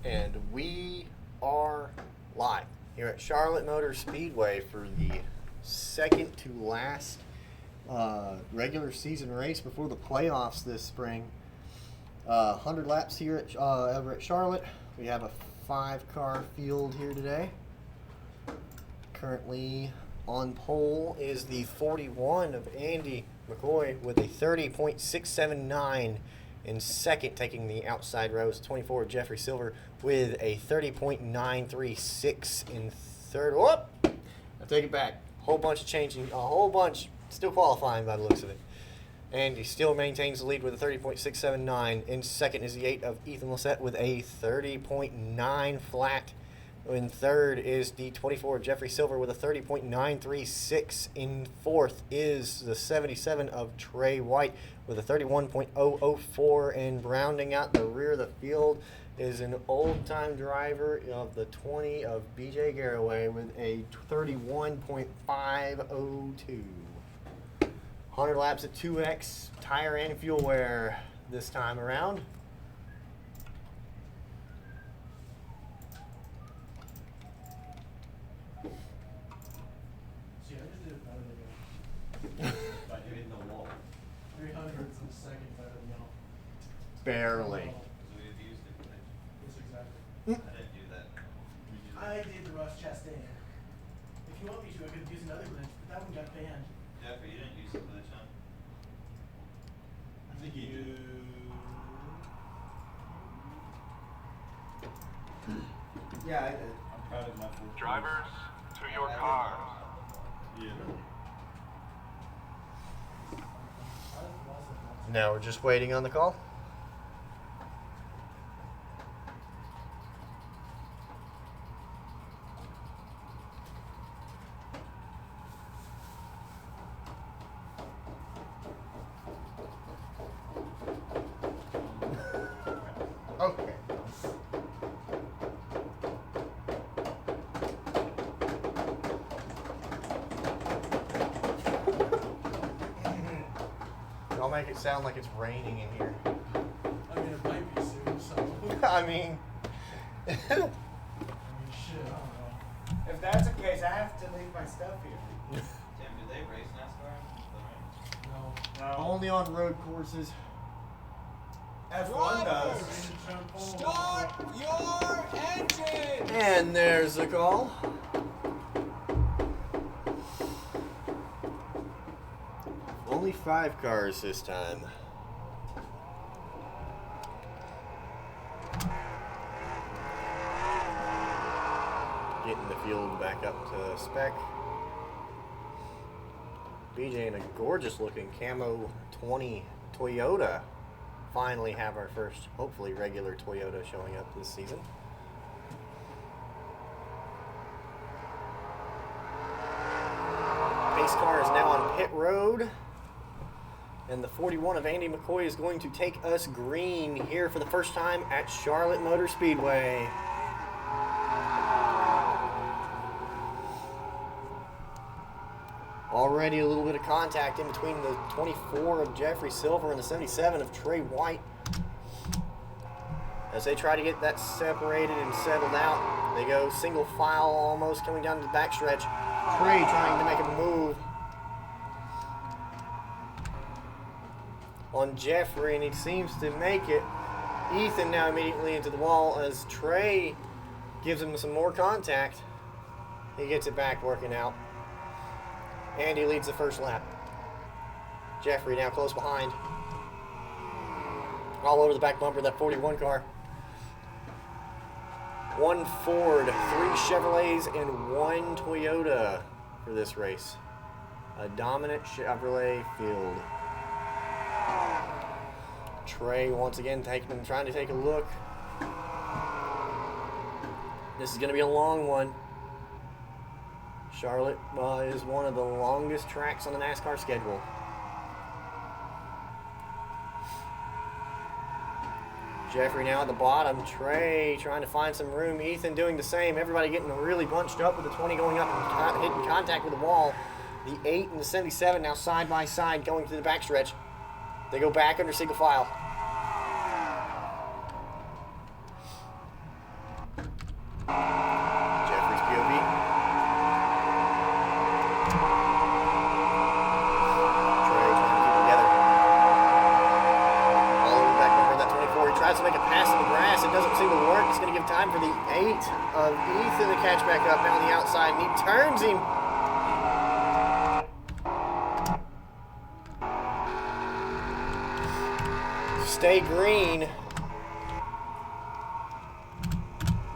And we are live here at Charlotte Motor Speedway for the second to last regular season race before the playoffs this spring. 100 laps here at over at Charlotte. We have a 5-car field here today. Currently on pole is the 41 of Andy McCoy with a 30.679. In second, taking the outside rows, 24 Jeffrey Silver with a 30.936 in third. Whoop! I take it back. Whole bunch of changing, a whole bunch, still qualifying by the looks of it. And he still maintains the lead with a 30.679. In second is the 8 of Ethan Lossett with a 30.9 flat. In third is the 24 of Jeffrey Silver with a 30.936. In fourth is the 77 of Trey White with a 31.004. And rounding out the rear of the field is an old-time driver of the 20 of BJ Garraway with a 31.502. 100 laps at 2X tire and fuel wear this time around. By hitting the wall. 300s in a second better than y'all. Barely. So we have used it. Yes, exactly. I didn't do that. I did the Russ Chastain. If you want me to, I could use another glitch, but that one got banned. Jeffrey, you didn't use the glitch, huh? I think you Yeah, I did. I'm proud of my fourth. Drivers, to your cars. Yeah. Now we're just waiting on the call. Okay. I'll make it sound like it's raining in here. I mean, it might be soon, so. I mean, shit, I don't know. If that's the case, I have to leave my stuff here. Tim, do they race NASCAR? No. only on road courses. F1 does. Start your engine! And there's the call. Only 5 cars this time. Getting the field back up to spec. BJ in a gorgeous looking camo 20 Toyota. Finally have our first, hopefully, regular Toyota showing up this season. Pace car is now on pit road. And the 41 of Andy McCoy is going to take us green here for the first time at Charlotte Motor Speedway. Already a little bit of contact in between the 24 of Jeffrey Silver and the 77 of Trey White. As they try to get that separated and settled out, they go single file almost coming down to the backstretch. Trey trying to make a move on Jeffrey, and he seems to make it. Ethan now immediately into the wall as Trey gives him some more contact. He gets it back working out. Andy leads the first lap. Jeffrey now close behind. All over the back bumper of that 41 car. 1 Ford, 3 Chevrolets, and 1 Toyota for this race. A dominant Chevrolet field. Trey once again trying to take a look. This is going to be a long one. Charlotte is one of the longest tracks on the NASCAR schedule. Jeffrey now at the bottom. Trey trying to find some room. Ethan doing the same. Everybody getting really bunched up with the 20 going up and hitting contact with the wall. The 8 and the 77 now side by side going through the backstretch. They go back under single file. Jeffrey's POV. Trey trying to keep it together. All the way back over that 24. He tries to make a pass in the grass. It doesn't seem to work. It's going to give time for the 8 of Ethan to catch back up now on the outside, and he turns him. Stay green.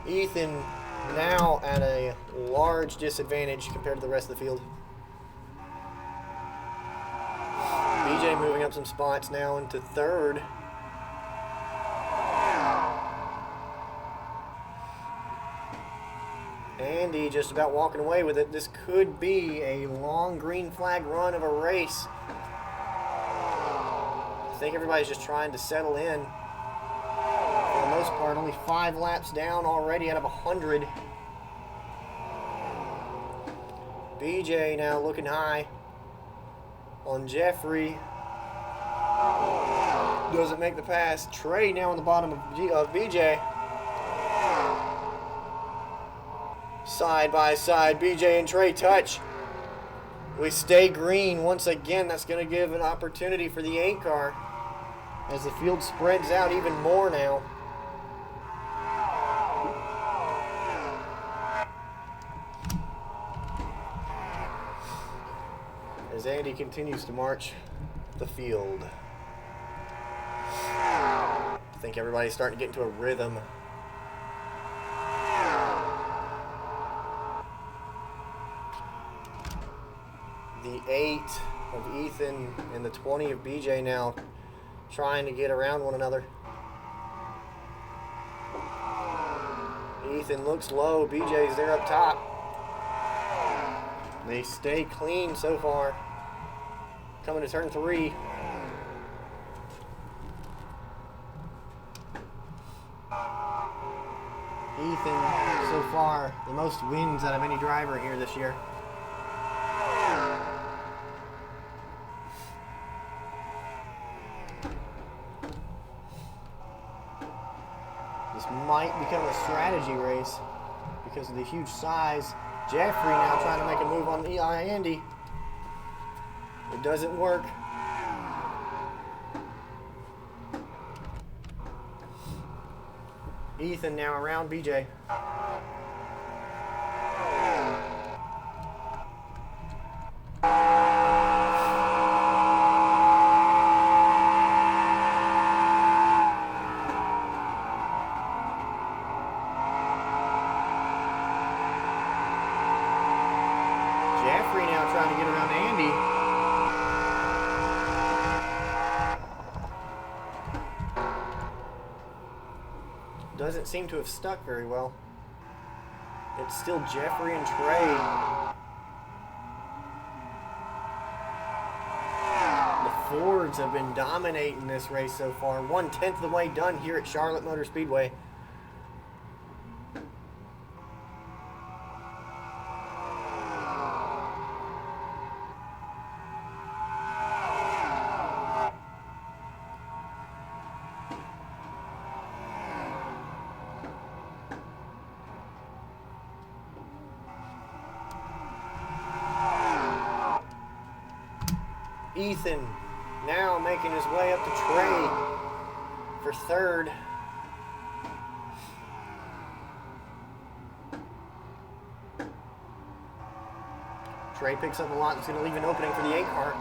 Ethan now at a large disadvantage compared to the rest of the field. BJ moving up some spots now into 3rd. Andy just about walking away with it. This could be a long green flag run of a race. I think everybody's just trying to settle in. For the most part, only 5 laps down already out of 100. BJ now looking high on Jeffrey. Doesn't make the pass. Trey now on the bottom of BJ. Side by side, BJ and Trey touch. We stay green once again. That's going to give an opportunity for the 8 car as the field spreads out even more now. As Andy continues to march the field. I think everybody's starting to get into a rhythm. The 8 of Ethan and the 20 of BJ now trying to get around one another. Ethan looks low. BJ's there up top. They stay clean so far. Coming to turn 3. Ethan, so far, the most wins out of any driver here this year. This might become a strategy race because of the huge size. Jeffrey now trying to make a move on Andy. It doesn't work. Ethan now around BJ. Jeffrey now trying to get around Andy. Doesn't seem to have stuck very well. It's still Jeffrey and Trey. The Fords have been dominating this race so far. 1/10 of the way done here at Charlotte Motor Speedway. Ethan now making his way up to Trey for 3rd. Trey picks up a lot. It's going to leave an opening for the 8 car.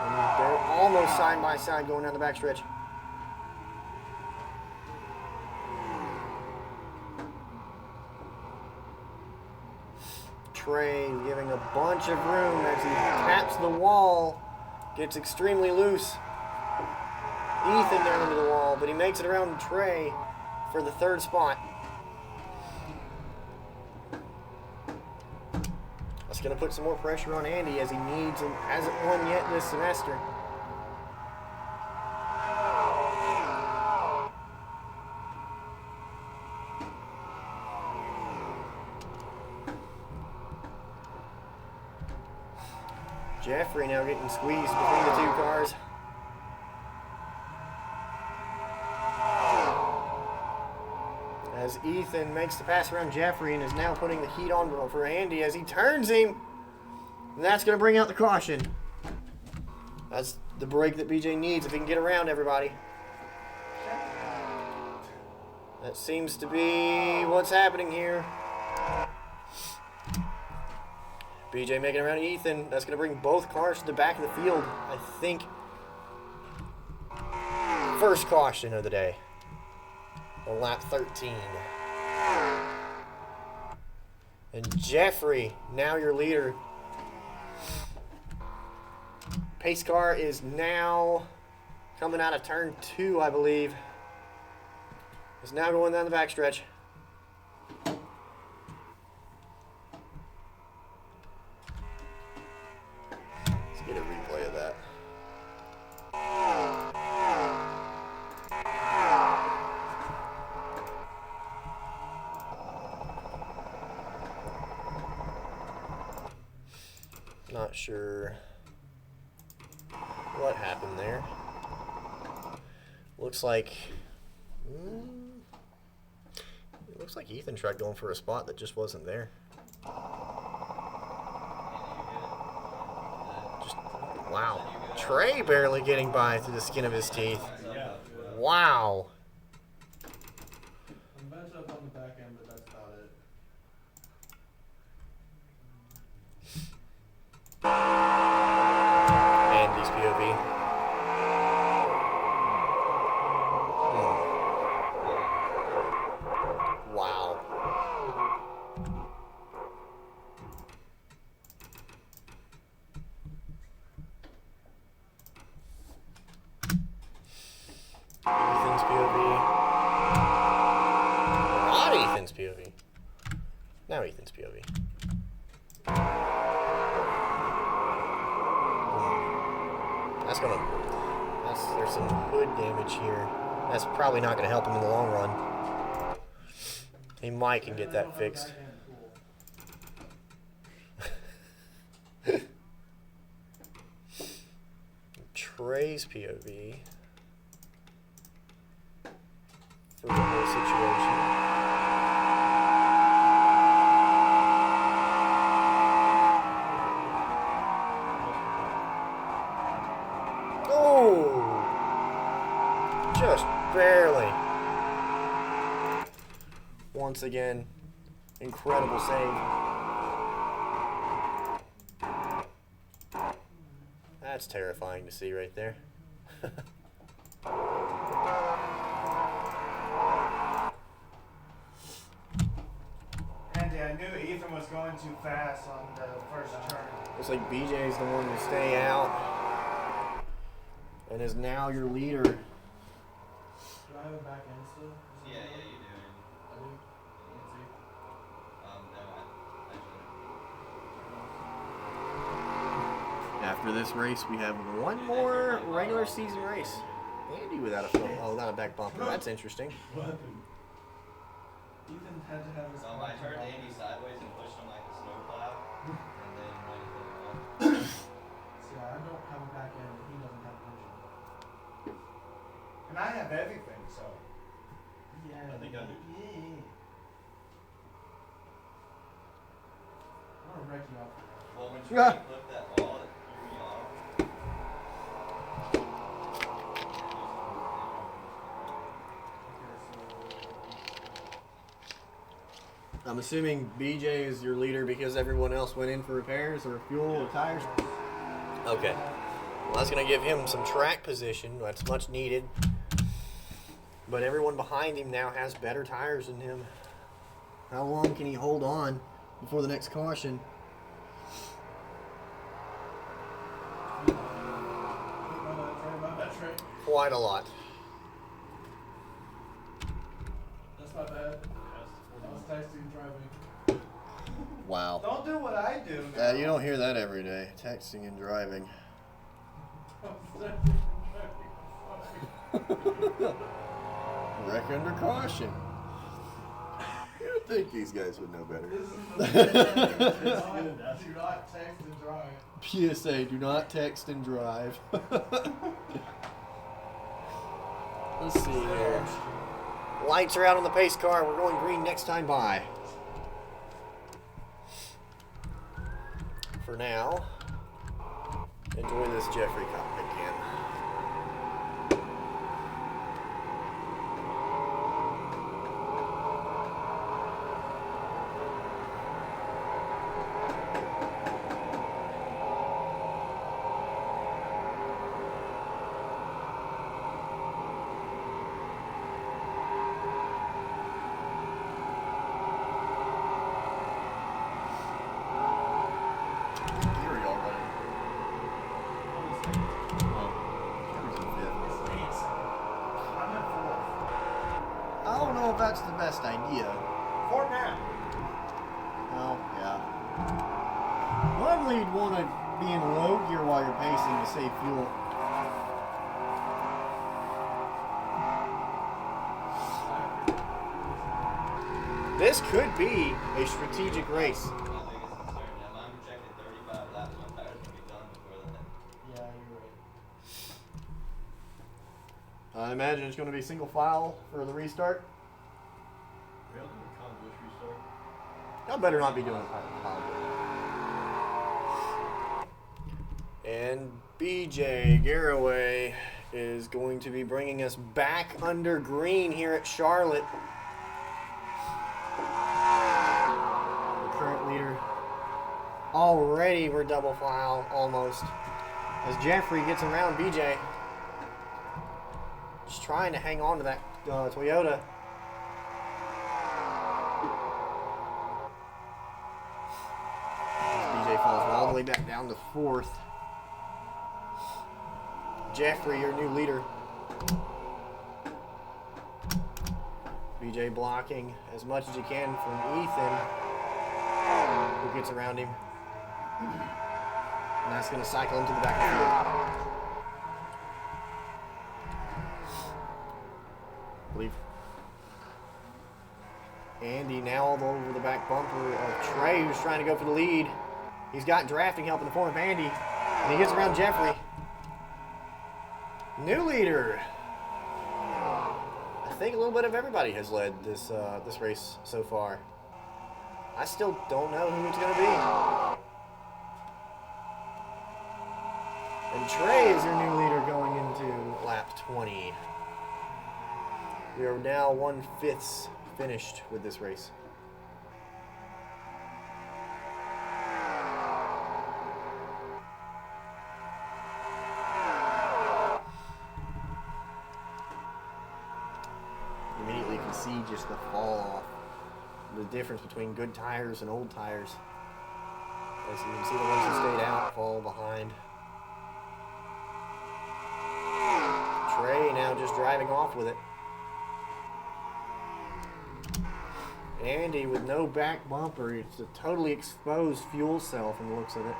And they're almost side by side going down the backstretch. Trey giving a bunch of room as he taps the wall, gets extremely loose. Ethan down into the wall, but he makes it around Trey for the 3rd spot. That's going to put some more pressure on Andy as he needs and hasn't won yet this semester. Jeffrey now getting squeezed between the 2 cars. as Ethan makes the pass around Jeffrey and is now putting the heat on for Andy as he turns him. And that's going to bring out the caution. That's the break that BJ needs if he can get around everybody. That seems to be what's happening here. BJ making around Ethan. That's going to bring both cars to the back of the field, I think. First caution of the day on lap 13. And Jeffrey, now your leader. Pace car is now coming out of turn 2, I believe. It's now going down the backstretch. Let's get a replay of that. Not sure what happened there. Looks like it looks like Ethan tried going for a spot that just wasn't there. Just wow. Trey barely getting by through the skin of his teeth. Wow. I'm bent up on the back end, but that's about it. Andy's POV. Wow. Ethan's POV. Not Ethan's POV. Now Ethan's POV. There's some hood damage here. That's probably not going to help him in the long run. He might can get that fixed. Trey's POV for the whole situation. Just barely. Once again, incredible save. That's terrifying to see right there. Andy, I knew Ethan was going too fast on the first turn. Looks like BJ's the one to stay out and is now your leader. Do I have a back end still? Yeah, you do. I do? Let's see. No, After this race, we have one more regular season race. Andy without a without a back bumper. That's interesting. What happened? Ethan had to have his I turned Andy sideways and pushed him like a snowplow, and then went to the See, I don't have a back end, and he doesn't have an engine. And I have everything, so. Yeah. I think I do. Yeah. I want to wreck you off. Well, when Trey flipped that ball, it threw me off. I'm assuming BJ is your leader because everyone else went in for repairs or fuel or tires? Okay. Well, that's going to give him some track position. That's much needed. But everyone behind him now has better tires than him. How long can he hold on before the next caution? My bad, Trey. Quite a lot. That's not bad. I was texting and driving. Wow. Don't do what I do. Now. You don't hear that every day. Texting and driving. I was texting and driving. Wreck under caution. You'd think these guys would know better. This is the do not text and drive. PSA, do not text and drive. Let's see here. Lights are out on the pace car. We're going green next time by. For now, enjoy this Jeffrey cockpit cam. That's the best idea. For now. Well, yeah. Normally you'd want to be in low gear while you're pacing to save fuel. This could be a strategic race. My biggest concern, I'm projected 35 laps. My tires will be done before then. Yeah, you're right. I imagine it's going to be single file for the restart. Really? Convoy restart? Y'all better not be doing a pilot. And BJ Garraway is going to be bringing us back under green here at Charlotte. The current leader. Already we're double file almost. As Jeffrey gets around BJ. Just trying to hang on to that Toyota. Falls all the way back down to 4th. Jeffrey, your new leader. BJ blocking as much as he can from Ethan, who gets around him. And that's going to cycle into the back of the field. I believe Andy now all over the back bumper of Trey, who's trying to go for the lead. He's got drafting help in the form of Andy. And he gets around Jeffrey. New leader. I think a little bit of everybody has led this this race so far. I still don't know who it's going to be. And Trey is your new leader going into lap 20. We are now 1/5 finished with this race. Immediately you can see just the fall off, the difference between good tires and old tires. As you can see, the ones that stayed out fall behind. Trey now just driving off with it. Andy with no back bumper. It's a totally exposed fuel cell from the looks of it.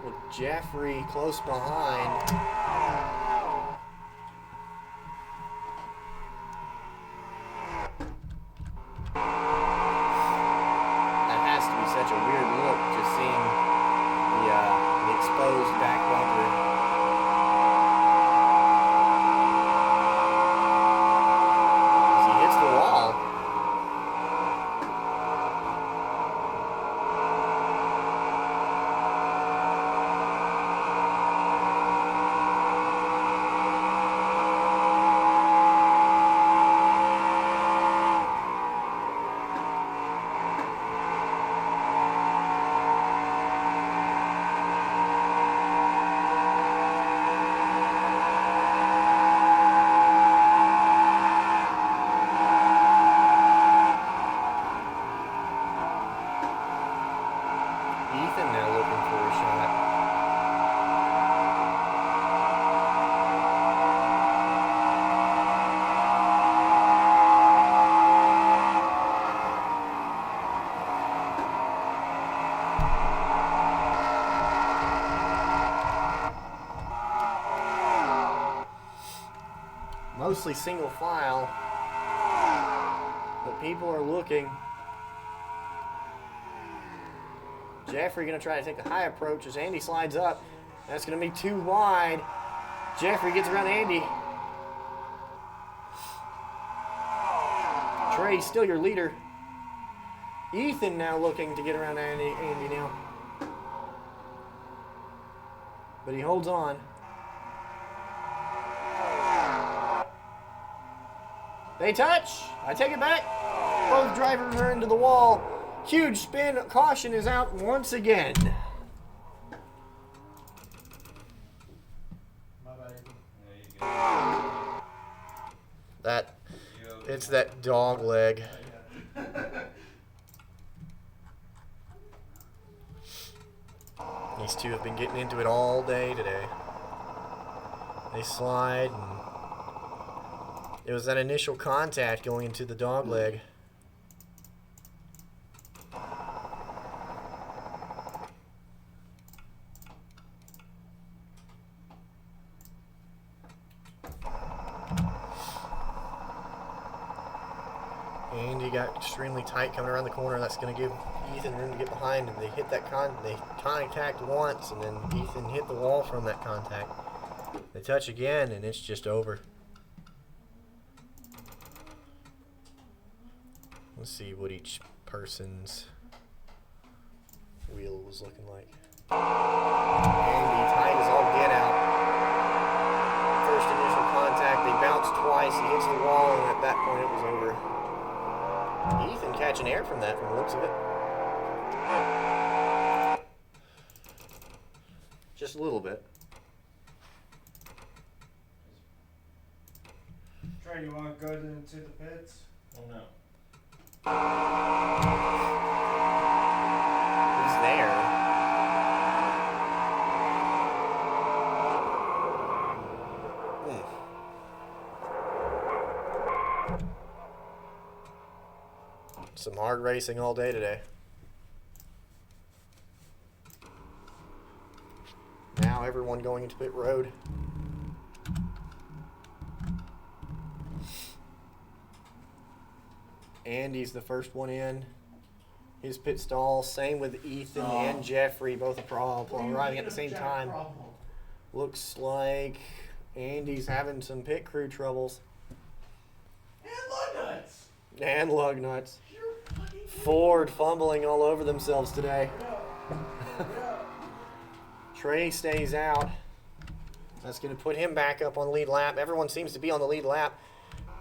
With Jeffrey close behind. That has to be such a weird look, just seeing the exposed back bumper. Ethan now looking for a shot. Mostly single file, but people are looking. Jeffrey going to try to take the high approach as Andy slides up. That's going to be too wide. Jeffrey gets around Andy. Trey, still your leader. Ethan now looking to get around Andy now. But he holds on. They touch. I take it back. Both drivers are into the wall. Huge spin. Caution is out once again. My bad. It's that dog leg. These two have been getting into it all day today. They slide, and it was that initial contact going into the dog leg. And he got extremely tight coming around the corner. That's going to give Ethan room to get behind him. They hit that they contact once, and then Ethan hit the wall from that contact. They touch again, and it's just over. Let's see what each person's wheel was looking like. Andy tight as all get out. First initial contact, they bounced twice. He hits the wall, and at that point it was over. Ethan catching air from that, from the looks of it. Just a little bit. Trey, you want to go into the pits? Oh no. He's there. Some hard racing all day today. Now everyone going into pit road. Andy's the first one in. His pit stall. Same with Ethan and Jeffrey, both arriving at the same time. Looks like Andy's having some pit crew troubles. And lug nuts. And lug nuts. Ford fumbling all over themselves today. Trey stays out. That's going to put him back up on the lead lap. Everyone seems to be on the lead lap.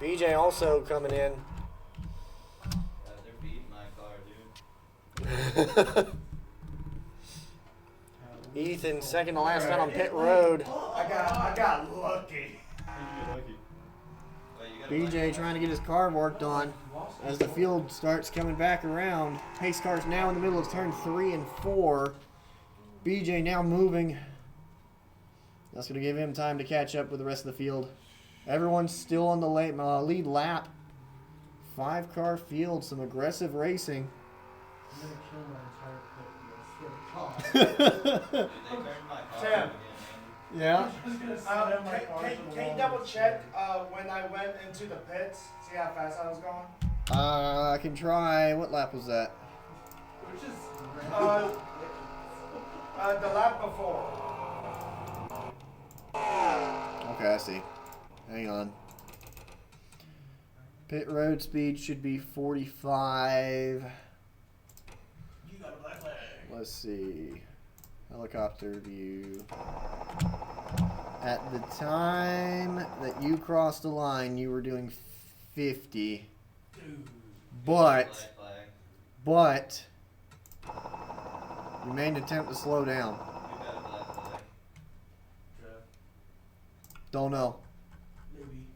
BJ also coming in. They're beating my car, dude. Ethan second to last out on pit road. I got lucky. BJ trying to get his car worked on as the field starts coming back around. Pace car's now in the middle of turn 3 and 4. BJ now moving. That's going to give him time to catch up with the rest of the field. Everyone's still on the lead lap. 5-car field, some aggressive racing. I'm going to kill my entire pit. I swear to God. Dude, they turned my car Tim. again, man. Yeah. I'm just going to slam my car to the Can you wall. double check when I went into the pits? See how fast I was going? I can try. What lap was that? Which is The lap before. Okay, I see. Hang on. Pit road speed should be 45. You got a black flag. Let's see. Helicopter view. At the time that you crossed the line, you were doing 50. Dude. But Black flag. you made an attempt to slow down. You got a black flag. Don't know. Maybe.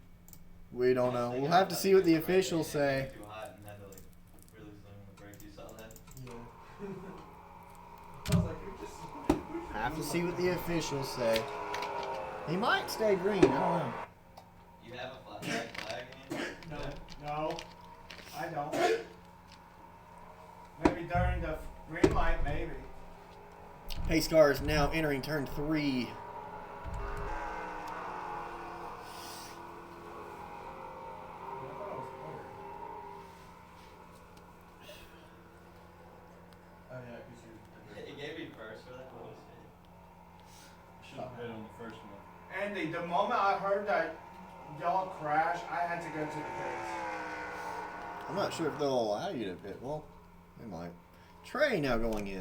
We don't know. We'll have to see what the officials say. Too hot and had to like really slam on the brakes. You saw that? Yeah. I was like, you're just. Have to see what the officials say. He might stay green. I don't know. You have a black flag in you? No. No, I don't. Maybe during the green light, maybe. Pace car is now entering turn 3. Oh, yeah, because you're. He gave me first for that. What was it? Should have been on the first one. Andy, the moment I heard that y'all crash, I had to go to the pits. I'm not sure if they'll allow you to pit. Well, they might. Trey now going in.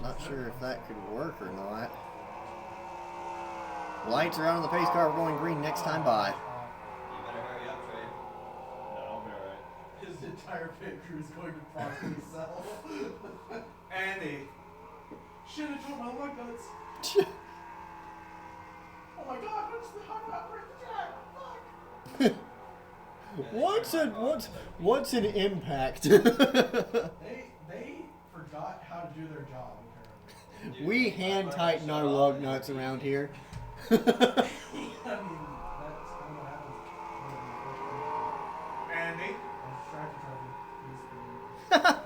Not sure if that could work or not. Lights are out on the pace car. We're going green next time by. You better hurry up, Trey. No, I'll be alright. His entire pit crew is going to properly sell. Andy. Shit, I told my lug nuts. Oh my god, what's the how do I break the track? Fuck. What's an impact? They forgot how to do their job, apparently. We hand tighten our lug nuts around here. I mean, that's kind of what happens. Andy. That's tractor trophy.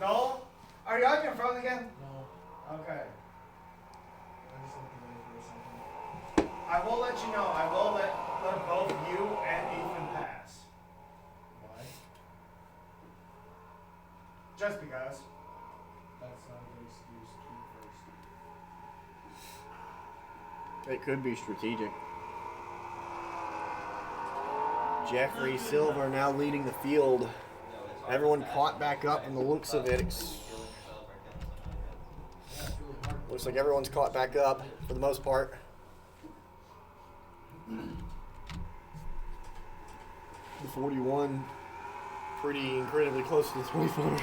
No? Are you on your phone again? No, Okay. I just looked away for a second. I will let you know. I will let both you and Ethan pass. Why? Just because. That's not a good excuse. Keep first. It could be strategic. Jeffrey Silver now leading the field. No, it's hard Everyone to pass caught when back you're up from the looks of it. killing yourself or killing someone else. Yeah, it's really hard. Looks like everyone's caught back up for the most part. The 41 pretty incredibly close to the 24.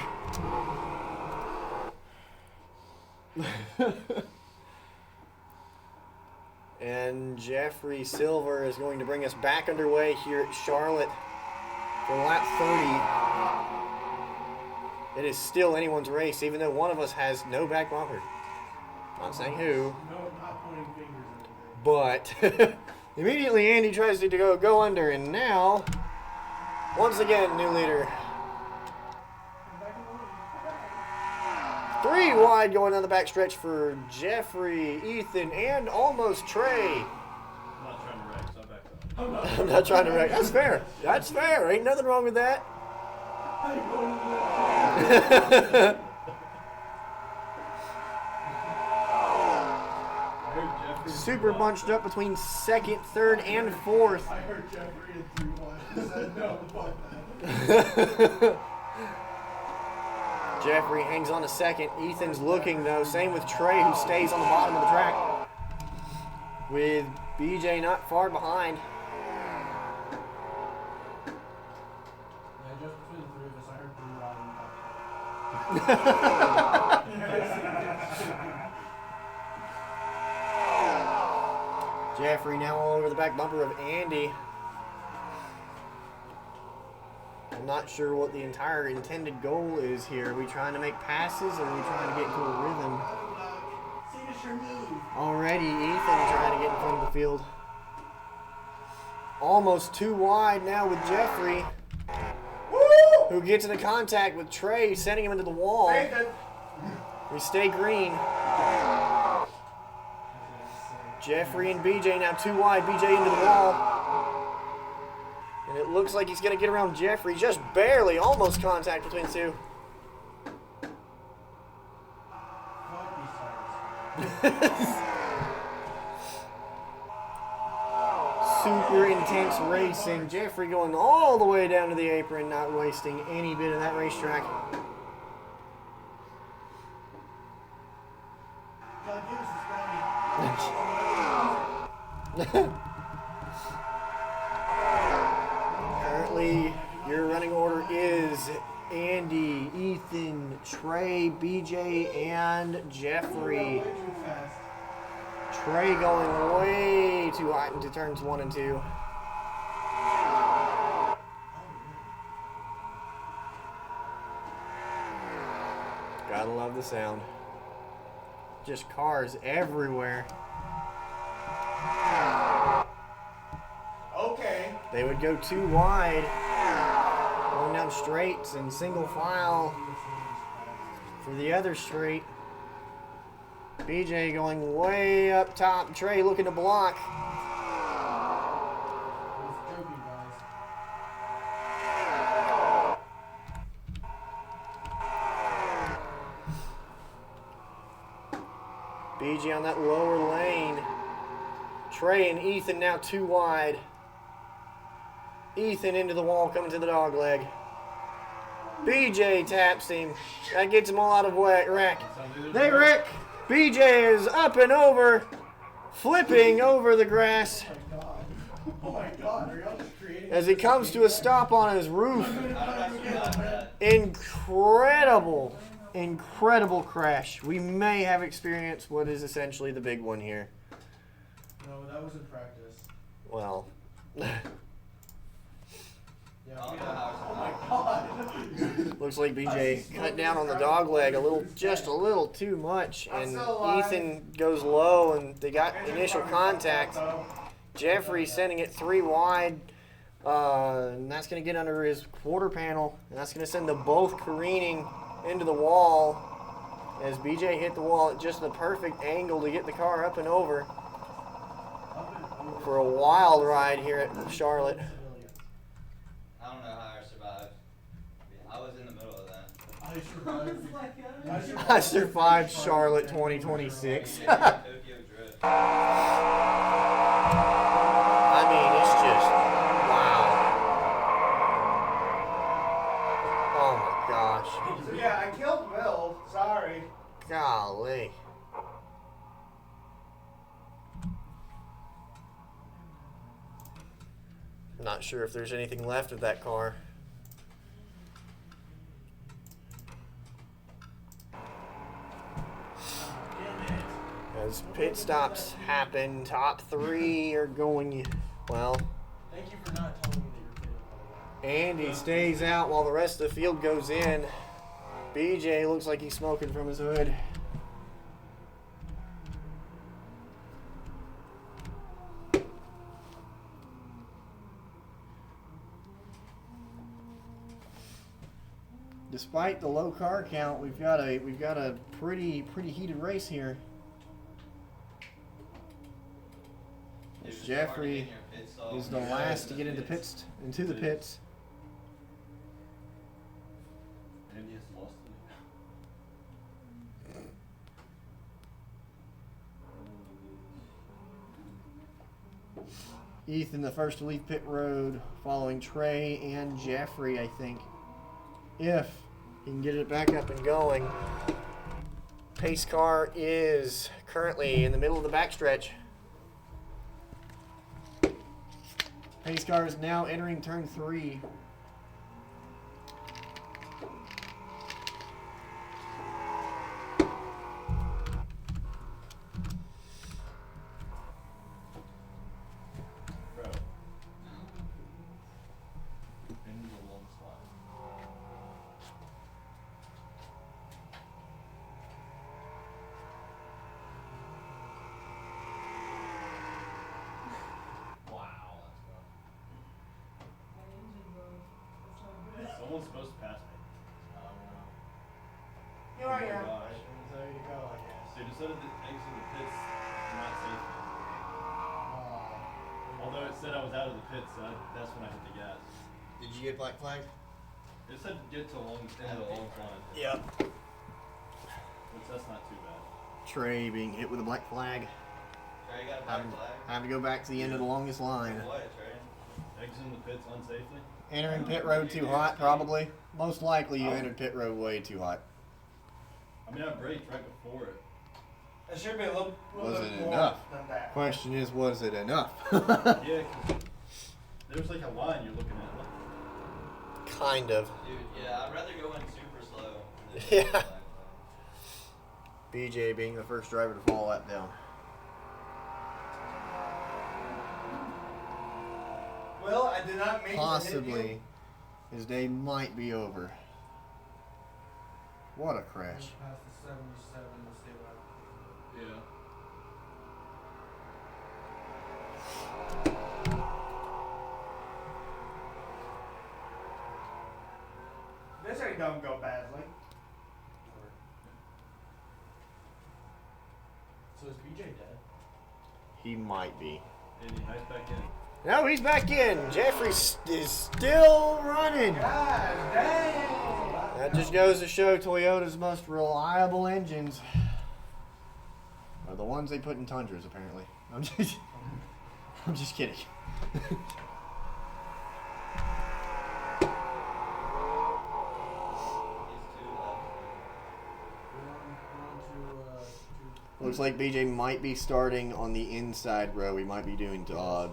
And Jeffrey Silver is going to bring us back underway here at Charlotte for lap 30. It is still anyone's race, even though one of us has no back bumper. Not saying who, No, not pointing fingers at anything. but immediately Andy tries to go under, and now, once again, new leader. Three wide going down the back stretch for Jeffrey, Ethan, and almost Trey. I'm not trying to wreck, so I back up. I'm not trying to wreck. That's fair. That's fair. Ain't nothing wrong with that. I heard Jeffrey. Super bunched up between second, third, and fourth. I heard Jeffrey in 3-1. He said no, fuck that. Jeffrey hangs on a second. Ethan's looking, though. Same with Trey, who stays on the bottom of the track. With BJ not far behind. Yeah, just between the three of us, I heard 3 riding. Jeffrey now all over the back bumper of Andy. I'm not sure what the entire intended goal is here. Are we trying to make passes, or are we trying to get into a rhythm? Signature move. Already, Ethan trying to get in front of the field. Almost too wide now with Jeffrey, who gets into contact with Trey, sending him into the wall. Nathan. We stay green. Jeffrey and BJ now too wide. BJ into the wall. And it looks like he's going to get around Jeffrey. Just barely, almost contact between the two. Fuck these tires. Super intense racing. Jeffrey going all the way down to the apron, not wasting any bit of that racetrack. God, give us this brownie. Currently, your running order is Andy, Ethan, Trey, BJ, and Jeffrey. Way too fast. Trey going way too hot into turns 1 and 2. Gotta love the sound. Just cars everywhere. Okay. They would go too wide, going down straights and single file for the other straight. BJ going way up top. Trey looking to block. I was joking, guys. BJ on that lower lane. Trey and Ethan now too wide. Ethan into the wall, coming to the dog leg. BJ taps him. That gets him all out of whack. They wreck. BJ is up and over, flipping over the grass Oh my God, are y'all just creating? as he comes to a stop on his roof. Incredible crash. We may have experienced what is essentially the big one here. No, that was in practice. Well, Yeah. I don't know how it's Oh my God. looks like BJ cut down on the dog leg just a little too much, and Ethan goes low, and they got initial contact. Jeffrey sending it 3 wide, and that's going to get under his quarter panel, and that's going to send them both careening into the wall as BJ hit the wall at just the perfect angle to get the car up and over for a wild ride here at Charlotte. I don't know how I survived. I was in the middle of that. I survived Charlotte 2026. Tokyo Drift. I mean, it's just, wow. Oh my gosh. So yeah, I killed Will. Sorry. Golly. Not sure if there's anything left of that car. As pit stops happen, top 3 are going, well, Thank you for not telling me that you're kidding. Andy stays out while the rest of the field goes in. BJ looks like he's smoking from his hood. Despite the low car count, we've got a pretty heated race here. It's just Jeffrey hard to get in your pit stop is the when you're last to in get the into the pits. Andy has lost it. Ethan, the first to leave pit road, following Trey and Jeffrey, I think. If he can get it back up and going. Pace car is currently in the middle of the backstretch. Pace car is now entering turn 3. Bro. Andy's a long slide. Wow, that's rough. Someone's supposed to pass me. I don't know. Here I Oh my am. gosh. So you go, I guess. Dude, instead of the exit the pits, not safe. Although it said I was out of the pits, so that's when I hit the gas. Did you get black flag? It said get to long end of the long climb. Yep. Which that's not too bad. Trey being hit with a black flag. Trey got a black flag. Having to go back to the end of the longest line. What, Trey? Exiting the pits unsafely. Entering pit road too hot, probably. Most likely you entered pit road way too hot. I mean, I braked right before it. It should be a little Was bit it more enough? than that. Question is, was it enough? Yeah, 'cause there's like a line you're looking at. Look. Kind of. Dude, yeah, I'd rather go in super slow. Than Yeah. black flag. BJ being the first driver to fall that down. Well, I did not mean to hit Possibly you. his day might be over. What a crash. Past the 77 to stay back. Yeah. This ain't gonna go badly. So is BJ dead? He might be. Andy, nice back in. No, he's back in. Jeffrey is still running. God dang! That just goes to show Toyota's most reliable engines are the ones they put in Tundras, apparently. I'm just kidding. Looks like BJ might be starting on the inside row. We might be doing the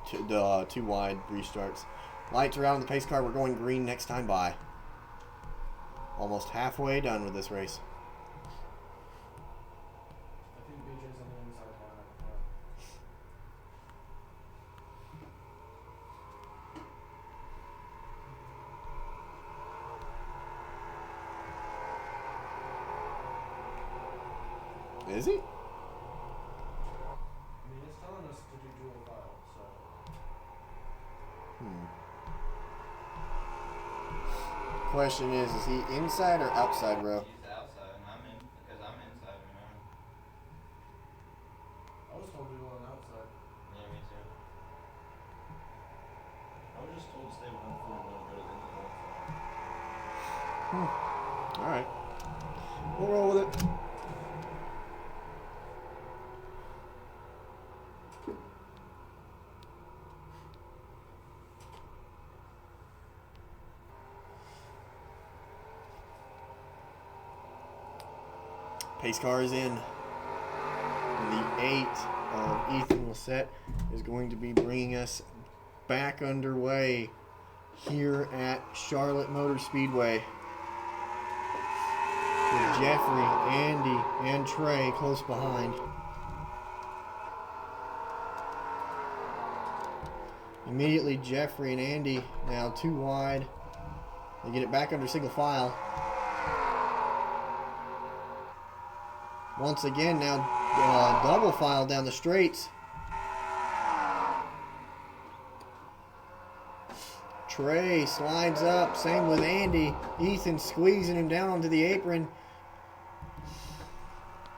2 wide restarts. Lights are out on the pace car. We're going green next time by. Almost halfway done with this race. I think BJ's on the inside line up front. Is he? I mean, it's telling us to do dual file, so. Question is he inside or outside row? He's outside, and I'm in because I'm inside right now. I was told we were on outside. Yeah, me too. I was just told to stay 141 and go to the end of the Alright. We'll roll with it. Pace car is in. And the 8 of Ethan Lossett is going to be bringing us back underway here at Charlotte Motor Speedway. With Jeffrey, Andy, and Trey close behind. Immediately, Jeffrey and Andy now 2 wide. They get it back under single file. Once again, now double file down the straights. Trey slides up, same with Andy. Ethan squeezing him down onto the apron.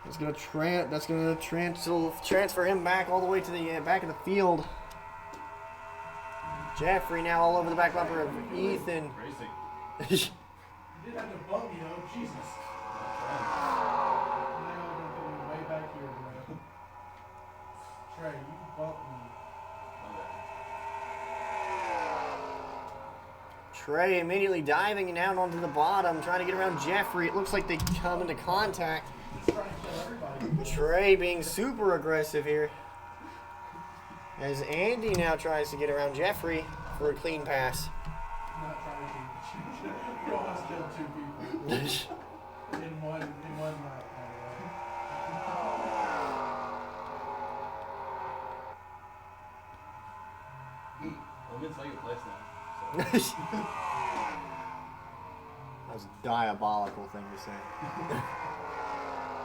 That's gonna transfer him back all the way to the back of the field. Jeffrey now all over the back bumper of Ethan. Racing. You did have to bump me though, Jesus. Now I'm gonna put me way back here, bro. Trey, you bumped me. Trey immediately diving down onto the bottom, trying to get around Jeffrey. It looks like they come into contact. He's trying to kill everybody. Trey being super aggressive here. As Andy now tries to get around Jeffrey for a clean pass. I'm not trying to do you almost killed 2 people. in one night, by I'm in second place now. That's a diabolical thing to say. the way.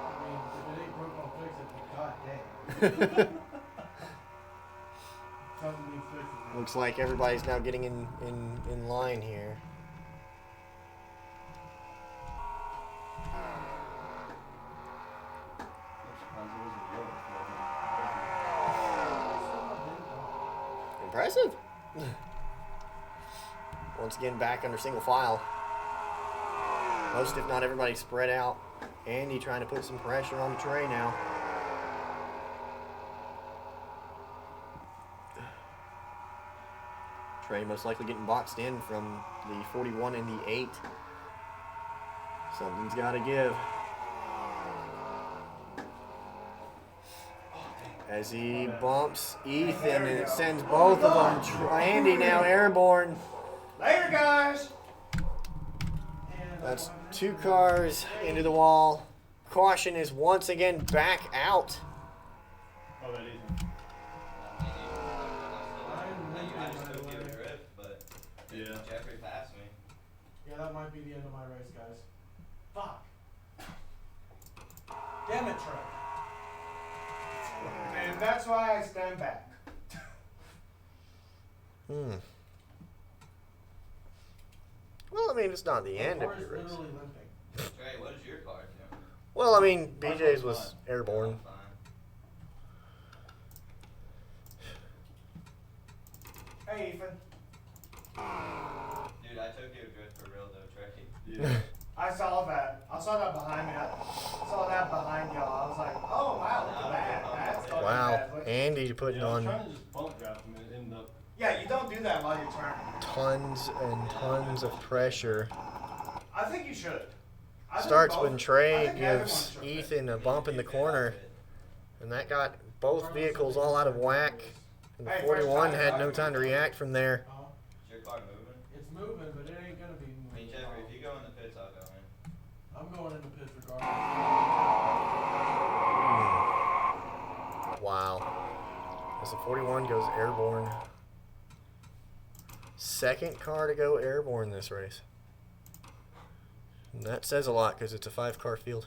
I mean, if it ain't broke, I'll fix it, but god damn. Something needs fixing. Looks like everybody's now getting in line here. Impressive. Once again, back under single file. Most, if not everybody, spread out. Andy trying to put some pressure on Trey now. Trey most likely getting boxed in from the 41 and the 8. Something's got to give. As he bumps Ethan and it sends both of them. Andy now airborne. Later, guys. That's 2 cars into the wall. Caution is once again back out. Oh, that easy. I just took you a drift, but Yeah. Jeffrey passed me. Yeah, that might be the end of my race, guys. Fuck. Damn it, Trey. And that's why I stand back. Well, I mean, it's not the My end car of is your race. literally limping. Trey, what is your car do? Well, I mean, BJ's was airborne. Fine. Hey, Ethan. Dude, I took you a drift for real though, Trey. Yeah. I saw that. I saw that behind me. I saw that behind y'all. I was like, oh wow, look at that. That's fucking Wow, bad. Look- Andy putting Yeah, I was on trying to just bump draft him and it ended up. Yeah, you don't do that while you're turning. tons and tons of pressure. I think you should. I think Starts both- when I Trey think everyone gives should. Ethan a bump in the corner. And that got both vehicles all out of whack. And the Hey, 41 first had time. no time to react from there. Is your car moving? It's moving, but it ain't gonna be moving. I mean, Jeffrey, if you go in the pits, I'll go in. I'm going in the pits regardless. Wow. As the 41 goes airborne. Second car to go airborne this race. And that says a lot because it's a 5-car field.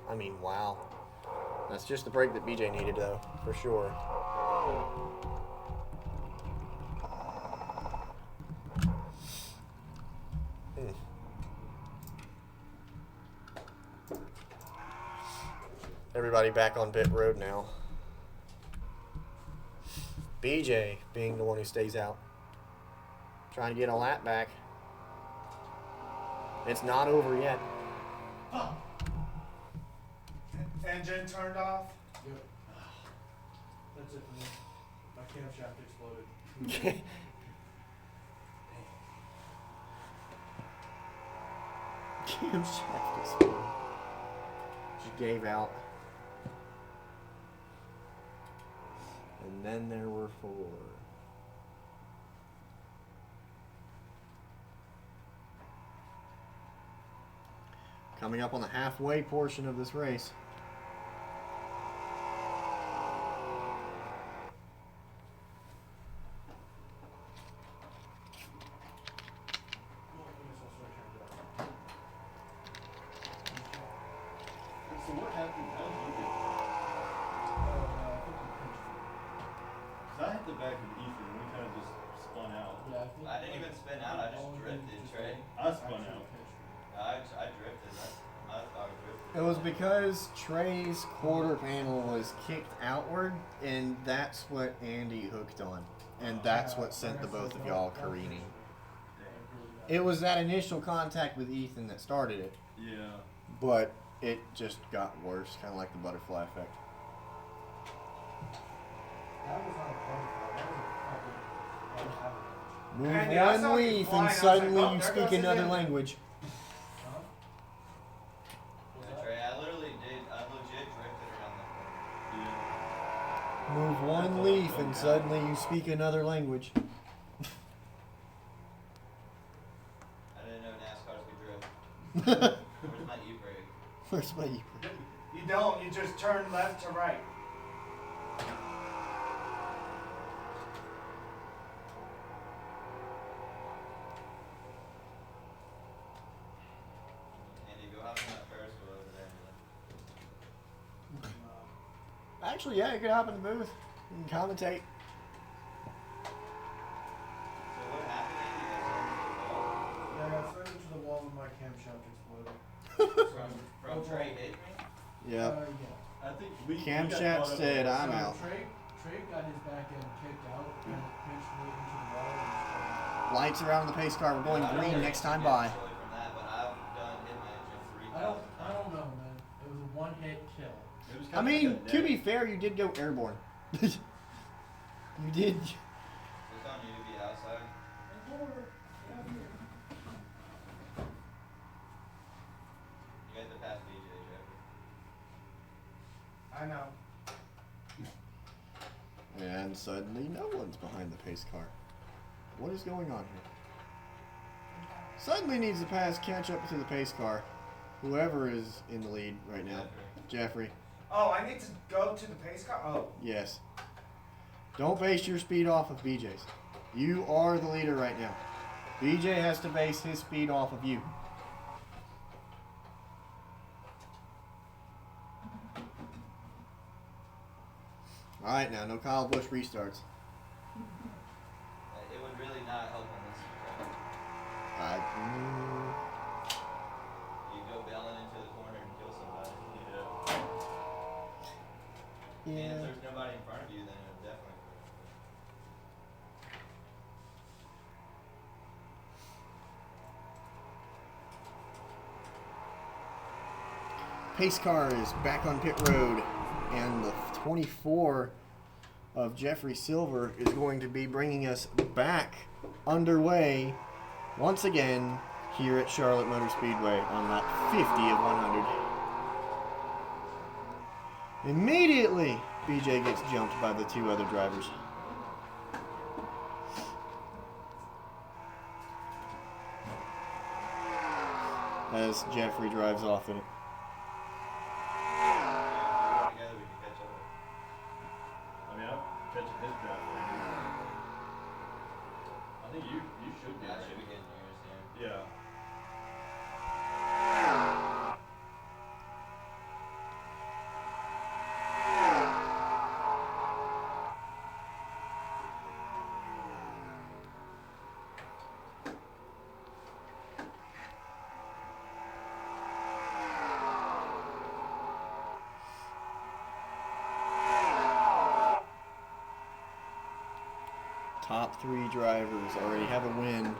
I mean, wow. That's just the break that BJ needed, though, for sure. Everybody back on pit road now. BJ being the one who stays out. Trying to get a lap back. It's not over yet. Huh. Engine turned off. Yep. That's it for me. My camshaft exploded. Camshaft exploded. She gave out. And then there were 4. Coming up on the halfway portion of this race. So what happened? How did you get there? Because I hit the back of Ethan and we kind of just spun out. Yeah, I think I didn't even spin out, I just drifted, Trey. I spun out. I drifted. I drifted. It was because Trey's quarter panel was kicked outward, and that's what Andy hooked on. And that's what sent the both of y'all careening. It was that initial contact with Ethan that started it, Yeah. but it just got worse, kind of like the butterfly effect. That was not a butterfly. That was a fucking Move Andy, I saw one you leaf flying, I and was suddenly like, oh, you there speak goes another his language. Huh? Trey, I literally did. I legit drifted around the corner. Yeah. Move one leaf and suddenly you speak another language. I didn't know NASCARs could drift. Where's my e-brake? Where's my e-brake? You don't. You just turn left to right. Andy, go hop in that Ferris wheel over there. Actually, yeah, you could hop in the booth and commentate. So what happened, Andy? You guys all Yeah, I got thrown into the wall when my camshaft exploded. from Trey hit me? Yeah. Yeah. I think we Camshaft said, I'm So out. Trey got his back end kicked out and pinched me into the wall and Lights around the pace car. We're going I don't green think next you time get by. joy from that, but I've done hit my engine 3,000 I don't know, man. It was a one-hit kill. It was I kind mean, of like to be fair, you did go airborne. You did. It's on you to be outside. You got to pass BJ, Jeffrey. I know. And suddenly no one's behind the pace car. What is going on here? Suddenly needs to pass catch up to the pace car. Whoever is in the lead right now. Jeffrey. Oh, I need to go to the pace car? Oh. Yes. Don't base your speed off of BJ's. You are the leader right now. BJ has to base his speed off of you. Alright, now no Kyle Busch restarts. It would really not help on this. You go bailing into the corner and kill somebody. And if Yeah. there's nobody in front of you, then it would definitely. pace car is back on pit road, and the 24 of Jeffrey Silver is going to be bringing us back underway once again here at Charlotte Motor Speedway on lap 50 of 100. Immediately, BJ gets jumped by the two other drivers. As Jeffrey drives off in it. Together we can catch up. I mean, I'm catching his draft. I think you should be. Yeah, I ready. should be getting yours, yeah. Yeah. Top three drivers already have a win.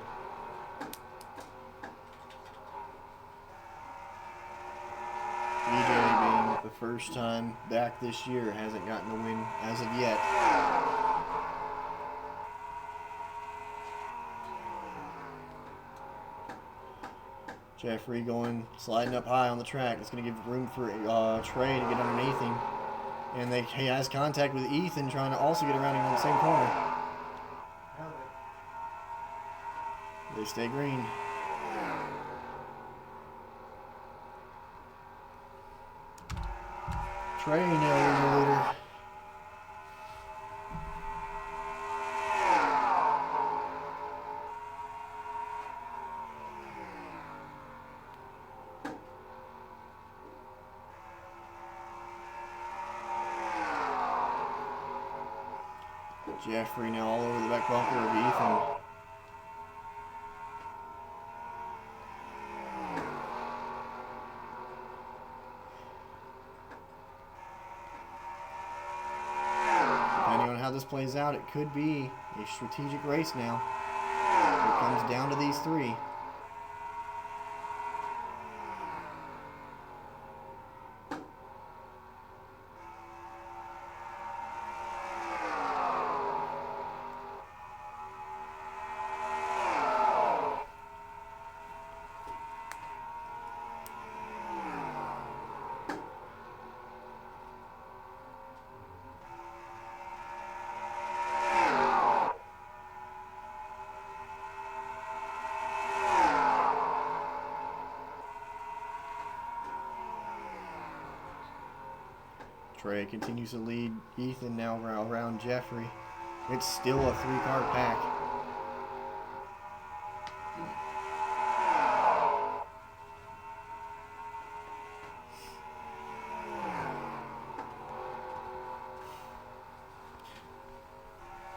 BJ being the first time back this year hasn't gotten a win as of yet. Jeffrey sliding up high on the track. It's going to give room for Trey to get underneath him. And he has contact with Ethan trying to also get around him on the same corner. They stay green. Trey now the leader. Jeffrey now all over the back bumper of Ethan. How this plays out, it could be a strategic race now. It comes down to these three. Trey continues to lead Ethan now around Jeffrey. It's still a three-car pack.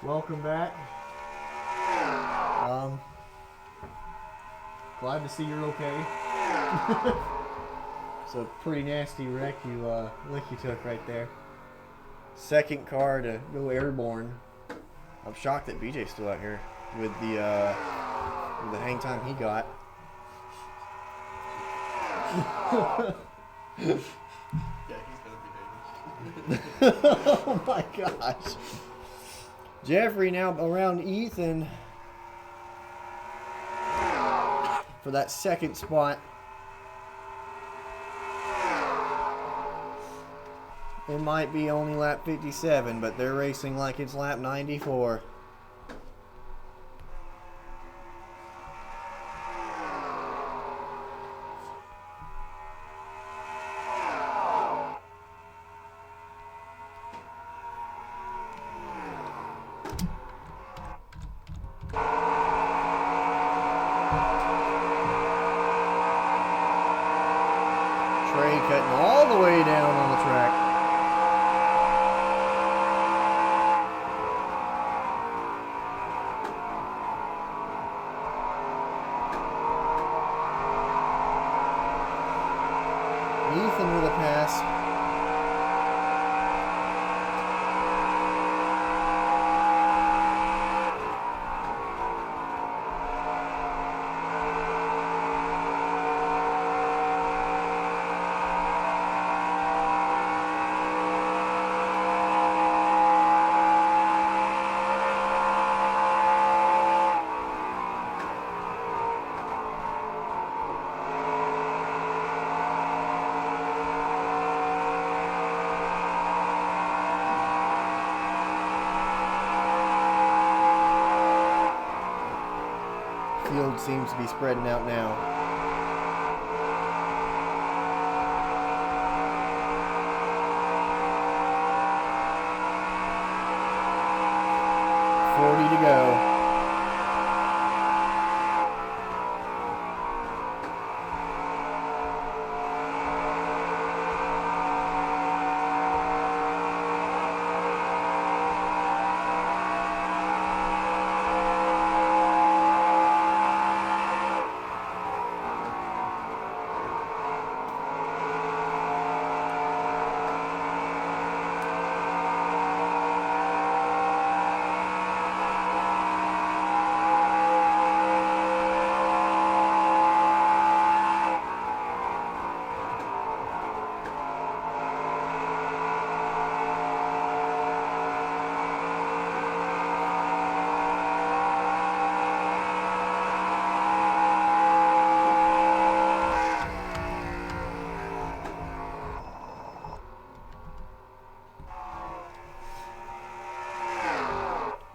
Welcome back. Glad to see you're okay. It's a pretty nasty wreck you took right there. Second car to go airborne. I'm shocked that BJ's still out here with the hang time he got. Yeah, he's gonna be dangerous. Oh my gosh. Jeffrey now around Ethan for that second spot. It might be only lap 57, but they're racing like it's lap 94. Trey cutting all the way down on the track. field seems to be spreading out now. To go.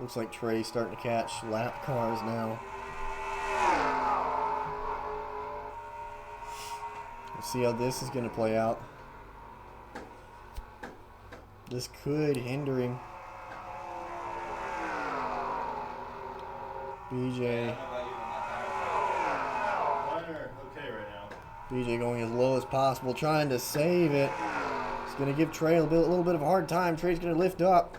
Looks like Trey's starting to catch lap cars now. Let's see how this is going to play out. This could hinder him. BJ. Okay right now. BJ going as low as possible, trying to save it. It's going to give Trey a little bit of a hard time. Trey's going to lift up.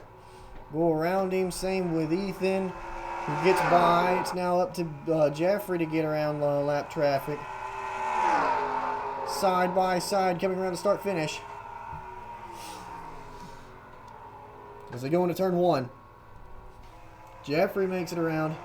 Go around him. Same with Ethan, who gets by. It's now up to Jeffrey to get around lap traffic. Side by side, coming around to start finish. As they go into turn 1. Jeffrey makes it around.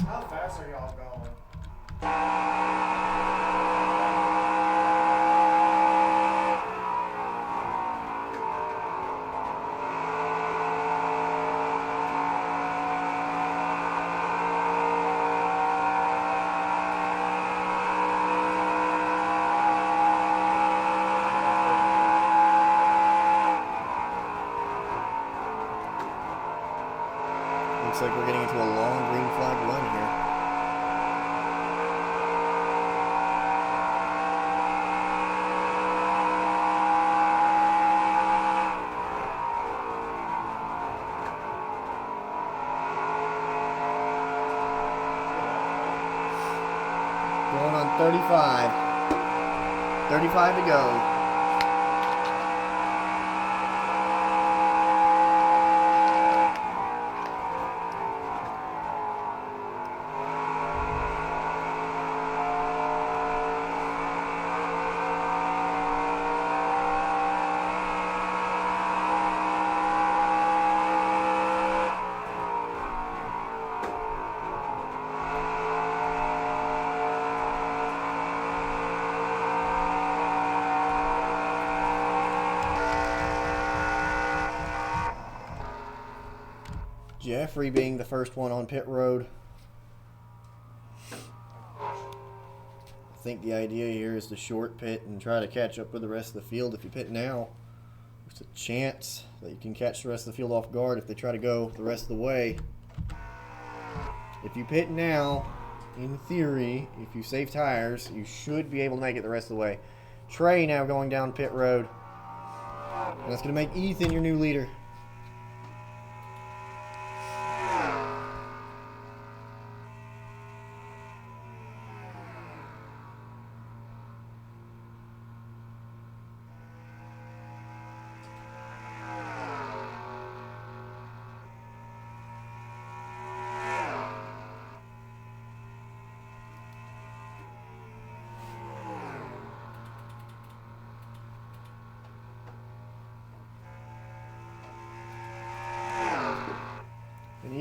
How fast are y'all going? Looks like we're getting into a long green flag run here. Going on 35. 35 to go. Jeffrey being the first one on pit road. I think the idea here is to short pit and try to catch up with the rest of the field. If you pit now, there's a chance that you can catch the rest of the field off guard if they try to go the rest of the way. If you pit now, in theory, if you save tires, you should be able to make it the rest of the way. Trey now going down pit road. And that's going to make Ethan your new leader.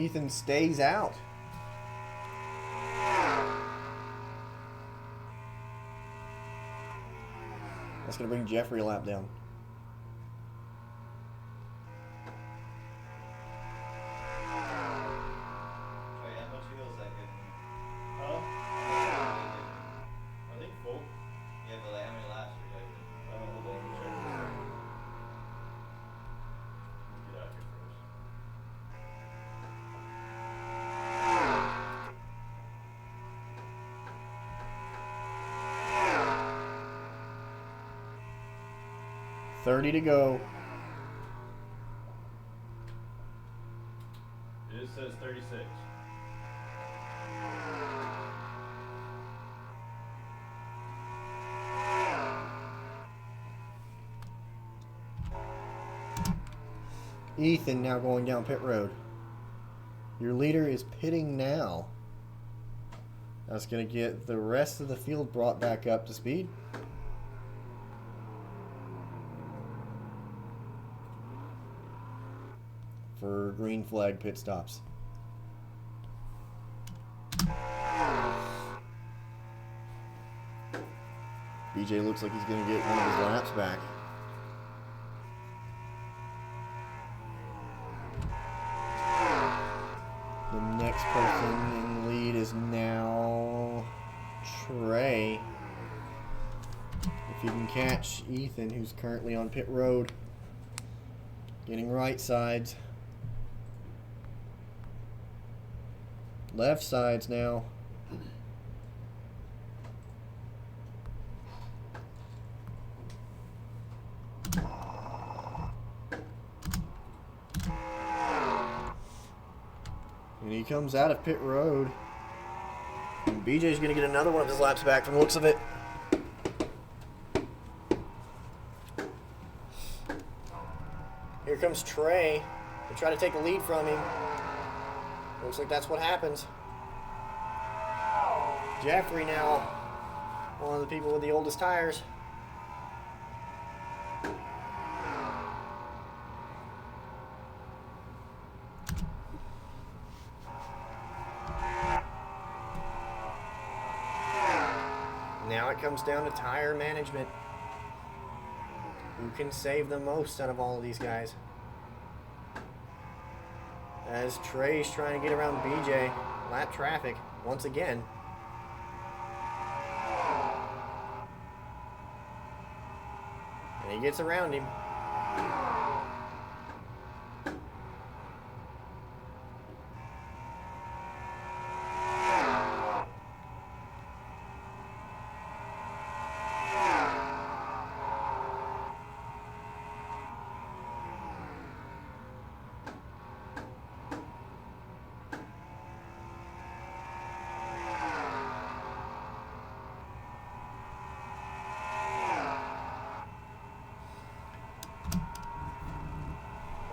Ethan stays out. That's going to bring Jeffrey a lap down. Wait, how much fuel is that giving you? Huh? I think full. Yeah, but like how many laps are you taking? Hold on, let me check this. Get out here first. $30 to go. It says 36. Ethan now going down pit road. Your leader is pitting now. That's going to get the rest of the field brought back up to speed. For green flag pit stops. BJ looks like he's going to get one of his laps back. The next person in the lead is now Trey. If you can catch Ethan, who's currently on pit road, getting right sides. Left sides now. And he comes out of pit road. And BJ's going to get another one of his laps back from the looks of it. Here comes Trey to try to take the lead from him. Looks like that's what happens. Jeffrey now, one of the people with the oldest tires. Now it comes down to tire management. Who can save the most out of all of these guys? As Trey's trying to get around BJ. Lap traffic once again. And he gets around him.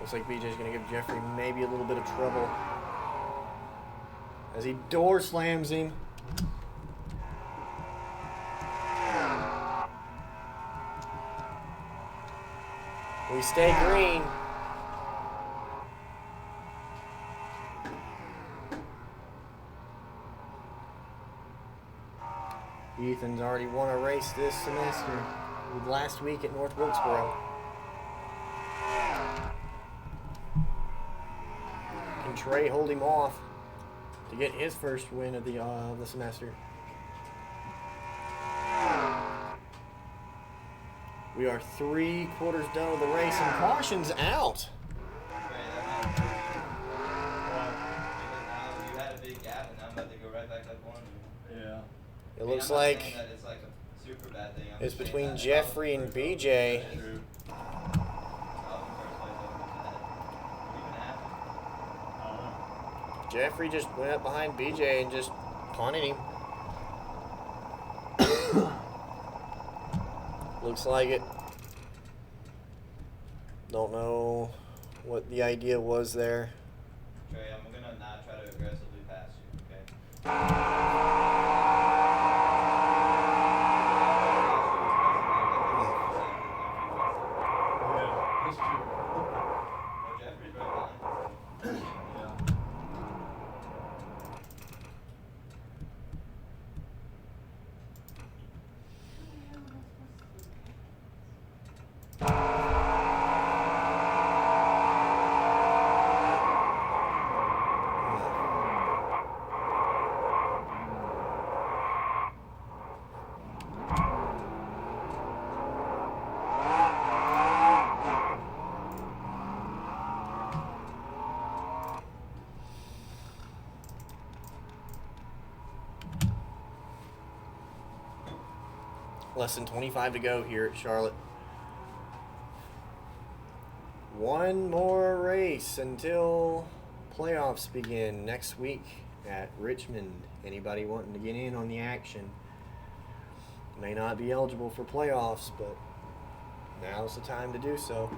Looks like BJ's going to give Jeffrey maybe a little bit of trouble as he door slams him. We stay green. Ethan's already won a race this semester with last week at North Wilkesboro. Can Trey hold him off to get his first win of the semester? We are 3/4 done with the race and caution's out. Right, that might because now you had a big gap and now I'm about to go right back up on you. Yeah. It I mean, I'm I'm not saying like that it's like a super bad thing. I'm it's just saying between that Jeffrey and BJ. True. Jeffrey just went up behind BJ and just punted him. Looks like it. Don't know what the idea was there. Trey, I'm gonna not try to aggressively pass you, okay? Yeah, that's true. Oh, Jeffrey's right behind. Yeah. Less than 25 to go here at Charlotte. One more race until playoffs begin next week at Richmond. Anybody wanting to get in on the action may not be eligible for playoffs, but now's the time to do so.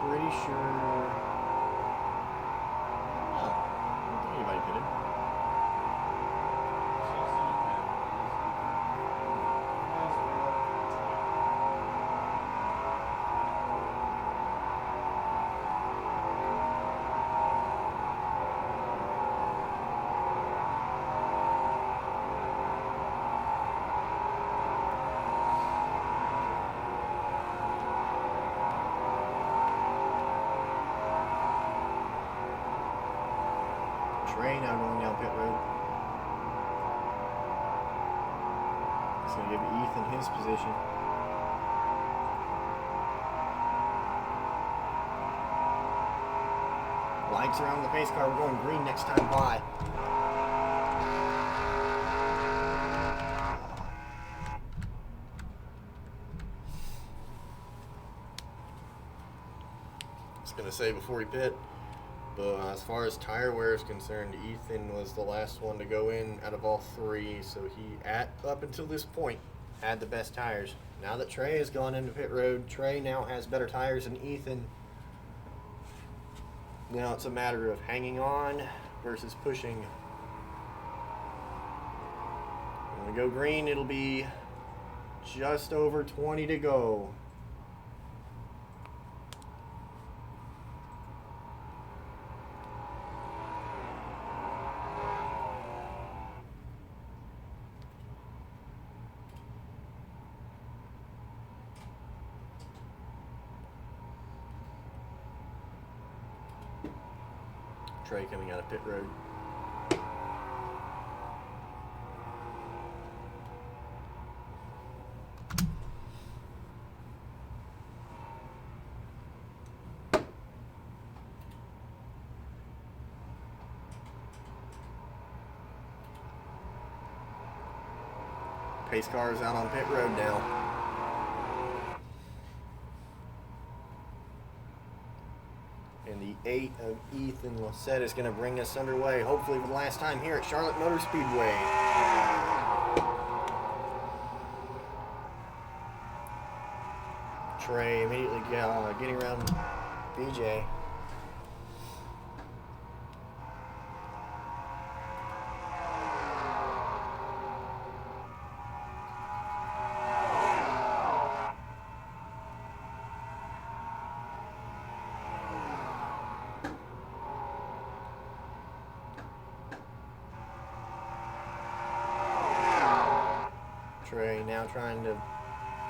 Pretty sure. Oh, I don't think anybody did it. Trey now going down pit road. It's going to give Ethan his position. Lights around the pace car. We're going green next time by. I was going to say before we pit, but as far as tire wear is concerned, Ethan was the last one to go in out of all three, so he, up until this point, had the best tires. Now that Trey has gone into pit road, Trey now has better tires than Ethan. Now it's a matter of hanging on versus pushing. When we go green, it'll be just over 20 to go. Trey coming out of pit road. Pace car is out on pit road now. And the 8 of Ethan Lossett is going to bring us underway, hopefully for the last time here at Charlotte Motor Speedway. Trey immediately getting around BJ. Trey now trying to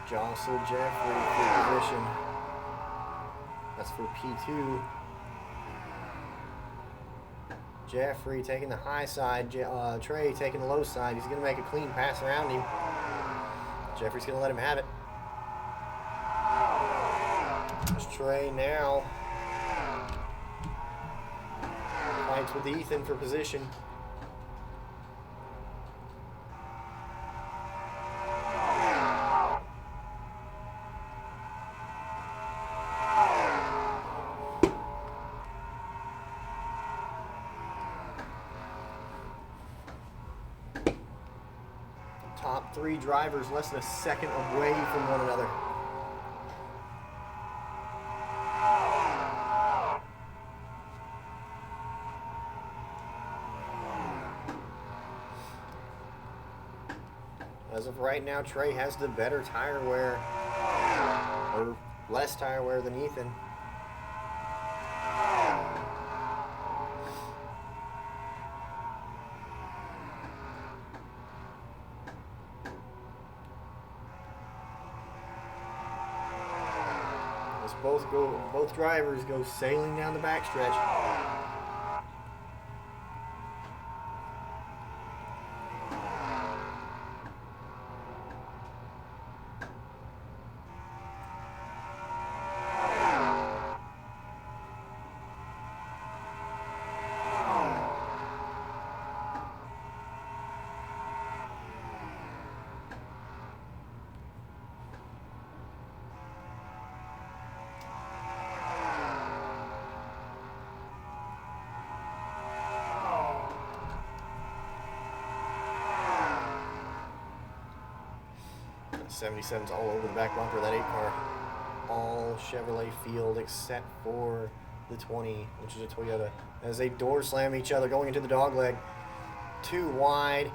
jostle Jeffrey for position. That's for P2. Jeffrey taking the high side. Trey taking the low side. He's going to make a clean pass around him. Jeffrey's going to let him have it. There's Trey now. Fights with Ethan for position. Top three drivers less than a second away from one another. As of right now, Trey has the better tire wear, or less tire wear than Ethan. As both drivers go sailing down the backstretch. '77's all over the back bumper of that 8 car. All Chevrolet field except for the 20, which is a Toyota. As they door slam each other going into the dogleg. 2 wide.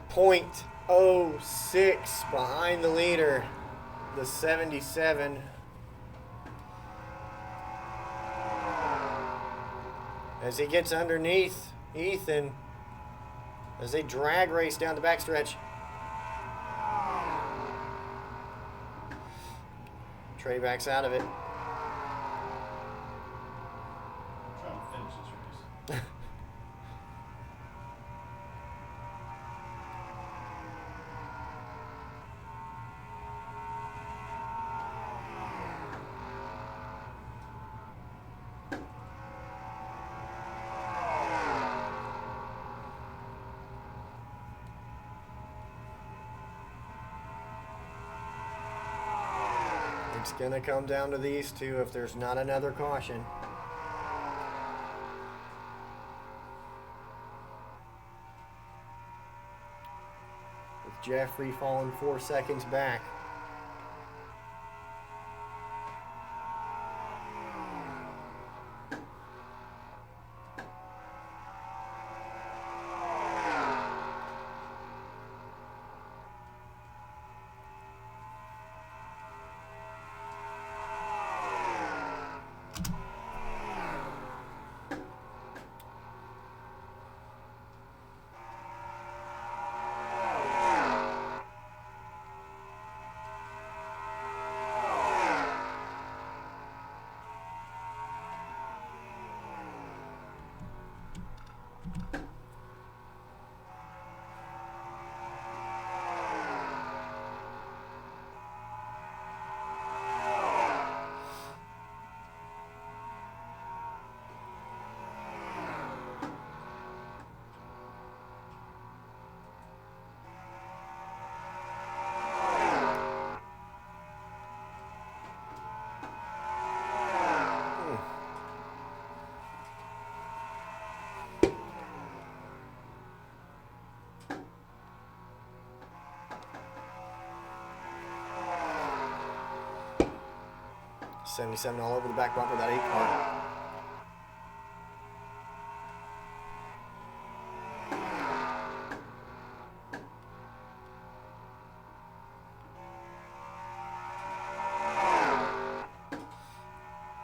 .06 behind the leader. The 77. As he gets underneath Ethan. As they drag race down the backstretch. Trey backs out of it. Trying to finish this race. It's going to come down to these two if there's not another caution. With Jeffrey falling 4 seconds back. '77 all over the back bumper of that 8 car.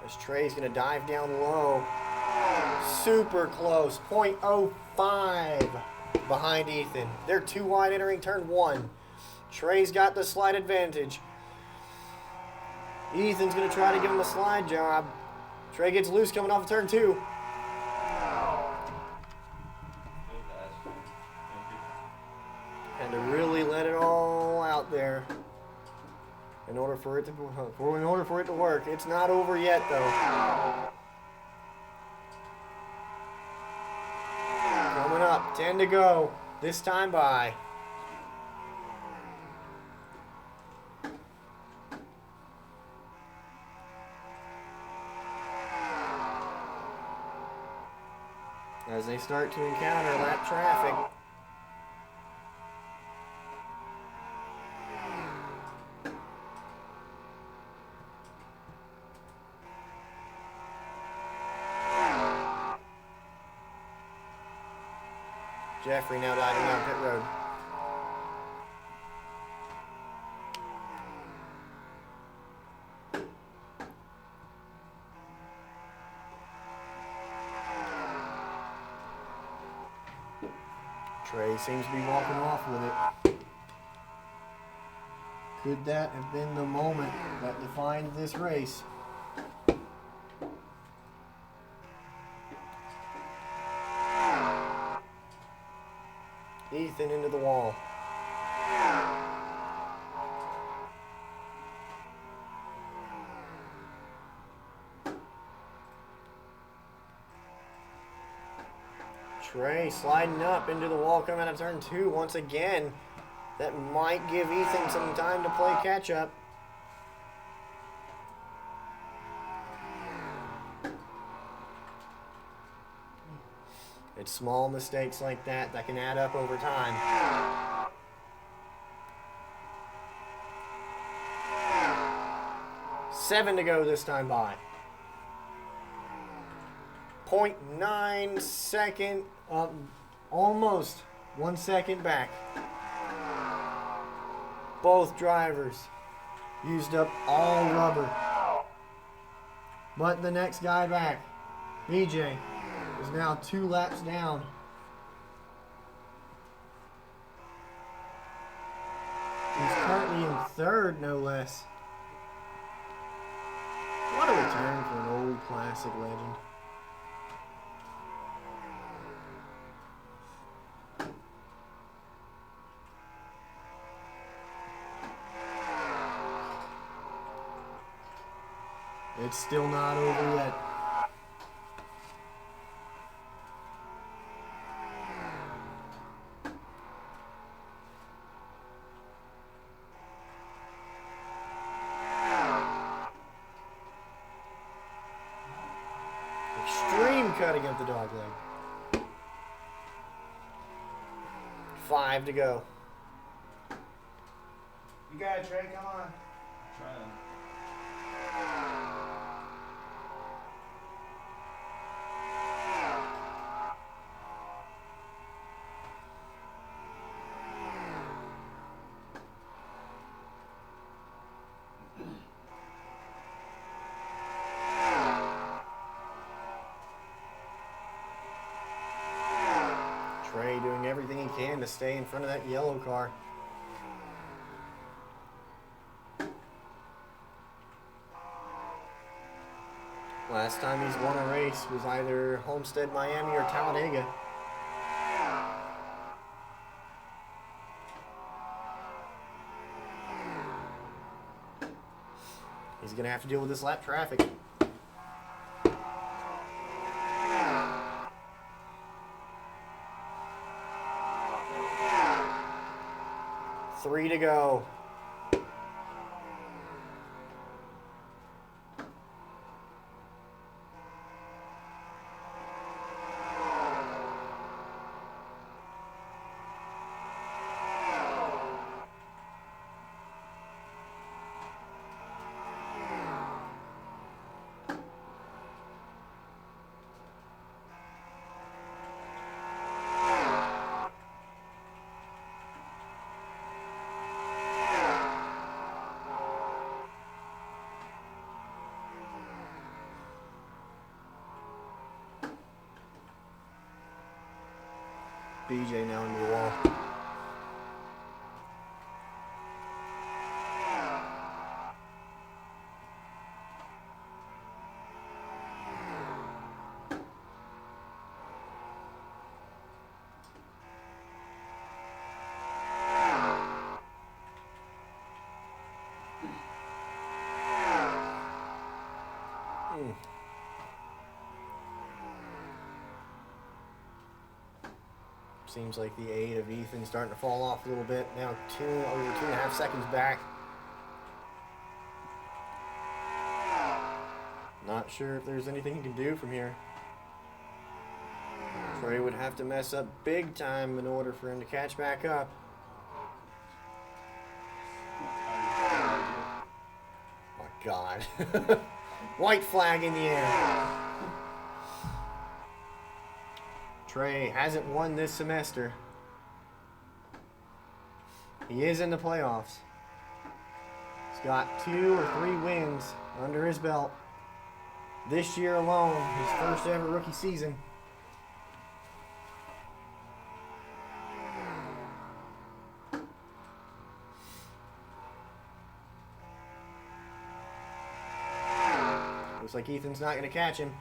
As Trey's going to dive down low. Super close. .05 behind Ethan. They're 2 wide entering turn 1. Trey's got the slight advantage. Ethan's going to try to give him a slide job. Trey gets loose coming off of turn 2. Good pass. Thank you. And to really let it all out there in order for it to work. It's not over yet though. Coming up, 10 to go. This time by. As they start to encounter lap traffic. Jeffrey now diving down pit road. Trey seems to be walking off with it. Could that have been the moment that defined this race? Ethan into the wall. Trey sliding up into the wall coming out of turn 2 once again. That might give Ethan some time to play catch up. It's small mistakes like that that can add up over time. Seven to go this time by. 0.9 second, almost 1 second back. Both drivers used up all rubber. But the next guy back, BJ, is now 2 laps down. He's currently in 3rd, no less. What a return for an old classic legend. It's still not over yet. Extreme cutting of the dog leg. 5 to go. You got it, Trey. Come on. Trying. Trey doing everything he can to stay in front of that yellow car. Last time he's won a race was either Homestead, Miami, or Talladega. He's going to have to deal with this lap traffic. Three to go. BJ now into the wall. Seems like the 8 of Ethan starting to fall off a little bit. Now over 2.5 seconds back. Not sure if there's anything he can do from here. Trey would have to mess up big time in order for him to catch back up. Oh, God. White flag in the air. Trey hasn't won this semester. He is in the playoffs. He's got 2 or 3 wins under his belt. This year alone, his first ever rookie season. Looks like Ethan's not going to catch him.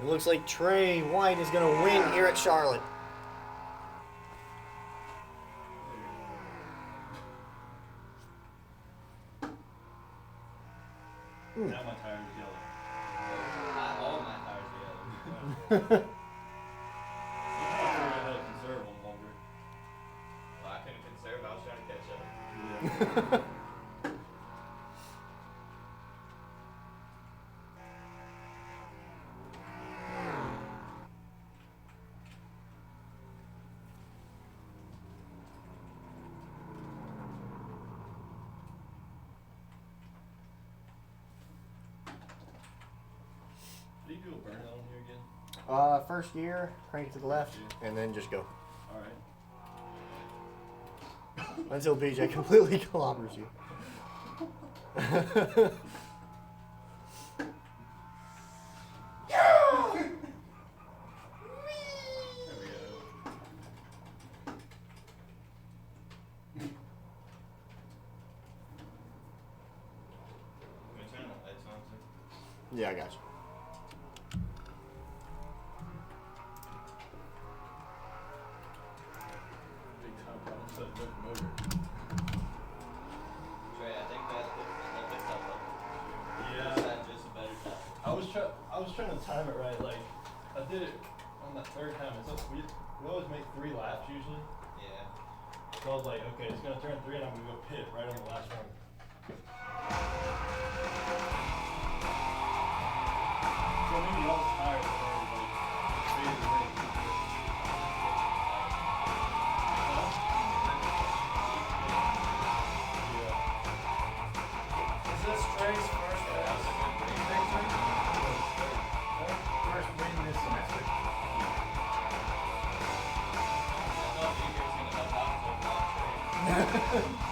It looks like Trey White is going to win here at Charlotte. Now my tire is yellow. All my tires are yellow. I figured out how to conserve them longer. Well, I couldn't conserve. I was trying to catch up. Yeah. Do you do a burnout on here again? First gear, crank it to the left, and then just go. Alright. Until BJ completely clobbers you. There we go. Can we turn the lights on, too? Yeah, I got you. Big time problem set with motor. Trey, I think that looks up. Yeah. That's just a better shot. I was trying to time it right. Like I did it on the third time. We always make 3 laps usually. Yeah. So I was like, okay, it's gonna turn 3 and I'm gonna go pit right on the last one. So maybe all the tires are already like faded away. Is this Trey's first victory? First win this semester. I thought Baker's gonna help out so much.